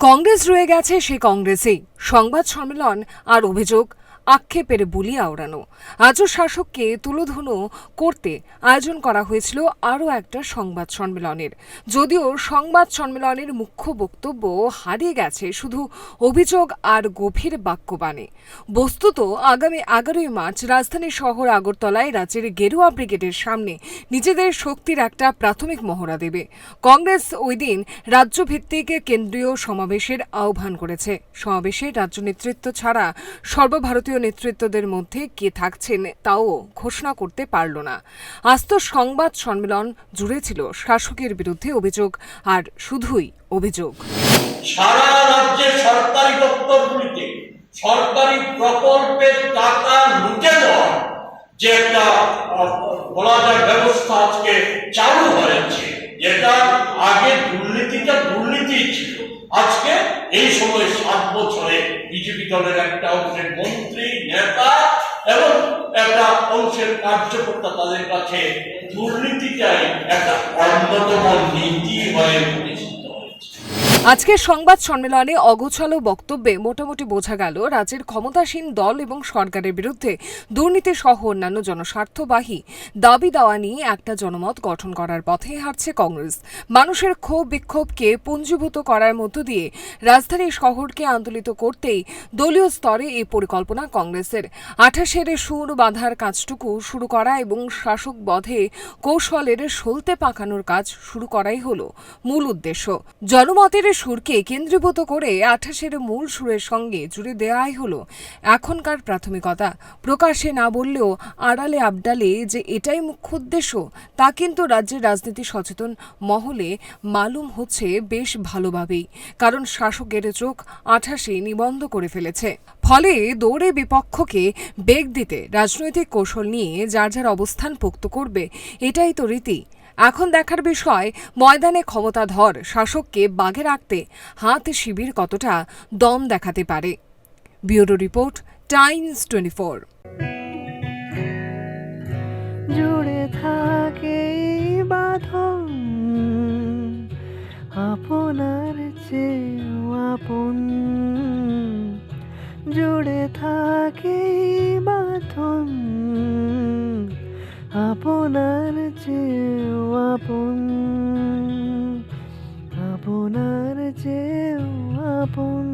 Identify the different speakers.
Speaker 1: কংগ্রেস রয়ে গেছে সে কংগ্রেসেই। সংবাদ সম্মেলন আর অভিযোগ, আক্ষেপের বুলি আওড়ানো। আজও শাসককে তুলোধুনো করতে আয়োজন করা হয়েছিল আরও একটা সংবাদ সম্মেলনের। যদিও সংবাদ সম্মেলনের মুখ্য বক্তব্য হারিয়ে গেছে শুধু অভিযোগ আর গভীর বাক্যবাণে। বস্তুত আগামী 11ই মার্চ রাজধানী শহর আগরতলায় রাজ্যের গেরুয়া ব্রিগেডের সামনে নিজেদের শক্তির একটা প্রাথমিক মহড়া দেবে। কংগ্রেস ওই দিন রাজ্যভিত্তিক কেন্দ্রীয় সমাবেশের আহ্বান করেছে। সমাবেশে রাজ্য নেতৃত্ব ছাড়া সর্বভারতীয় নেতৃত্বদের মধ্যে কে থাকছেন তাও ঘোষণা করতে পারল না। আস্ত সংবাদ সম্মেলন জুড়ে ছিল শাসকের বিরুদ্ধে অভিযোগ আর শুধুই অভিযোগ।
Speaker 2: সারা রাজ্যের সরকারি দপ্তরগুলিতে সরকারি প্রকল্পের টাকা লুটে দেওয়ার যে একটা বলা যায় ব্যবস্থা আজকে চালু হয়েছে, যেটা আগে দুর্নীতি ছিল, আজকে এই সময় 7 বছরে বিজেপি দলের একটা অংশের মন্ত্রী, নেতা এবং একটা অংশের কার্যকর্তা তাদের কাছে দুর্নীতিটাই একটা অন্যতম নীতি হয়ে পরিচিত হয়েছে।
Speaker 1: আজকের সংবাদ সম্মেলনে অগোছালো বক্তব্যে মোটামুটি বোঝা গেল রাজ্যের ক্ষমতাসীন দল এবং সরকারের বিরুদ্ধে দুর্নীতি সহ অন্যান্য জনস্বার্থবাহী দাবি দাওয়া নিয়ে একটা জনমত গঠন করার পথে হাঁটছে কংগ্রেস। মানুষের ক্ষোভ বিক্ষোভকে পুঞ্জীভূত করার মধ্য দিয়ে রাজধানী শহরকে আন্দোলিত করতেই দলীয় স্তরে এই পরিকল্পনা কংগ্রেসের। 28-এর সুর বাঁধার কাজটুকু শুরু করা এবং শাসক বধে কৌশলের সলতে পাকানোর কাজ শুরু করাই হল মূল উদ্দেশ্য। জনমতের সুরকে কেন্দ্রীভূত করে 28-এর মূল সুরের সঙ্গে জুড়ে দেওয়াই হলো এখনকার প্রাথমিকতা। প্রকাশ্যে না বললেও আড়ালে আবডালে যে এটাই মুখ্য উদ্দেশ্য তা কিন্তু রাজ্যের রাজনীতি সচেতন মহলে মালুম হচ্ছে বেশ ভালোভাবেই, কারণ শাসকের চোখ 28-এ নিবন্ধ করে ফেলেছে। ফলে দৌড়ে বিপক্ষকে বেগ দিতে রাজনৈতিক কৌশল নিয়ে যার যার অবস্থান পোক্ত করবে, এটাই তো রীতি। এখন দেখার বিষয় ময়দানে ক্ষমতাধর শাসককে বাগে রাখতে হাত শিবির কতটা দম দেখাতে পারে। Bureau report, Times 24।
Speaker 3: জুড়ে থাকে বাঁধন আপনার চেয়েও আপন, জুড়ে থাকে বাঁধন আপনার চেয়েও আপন, আপনার চেয়েও আপন।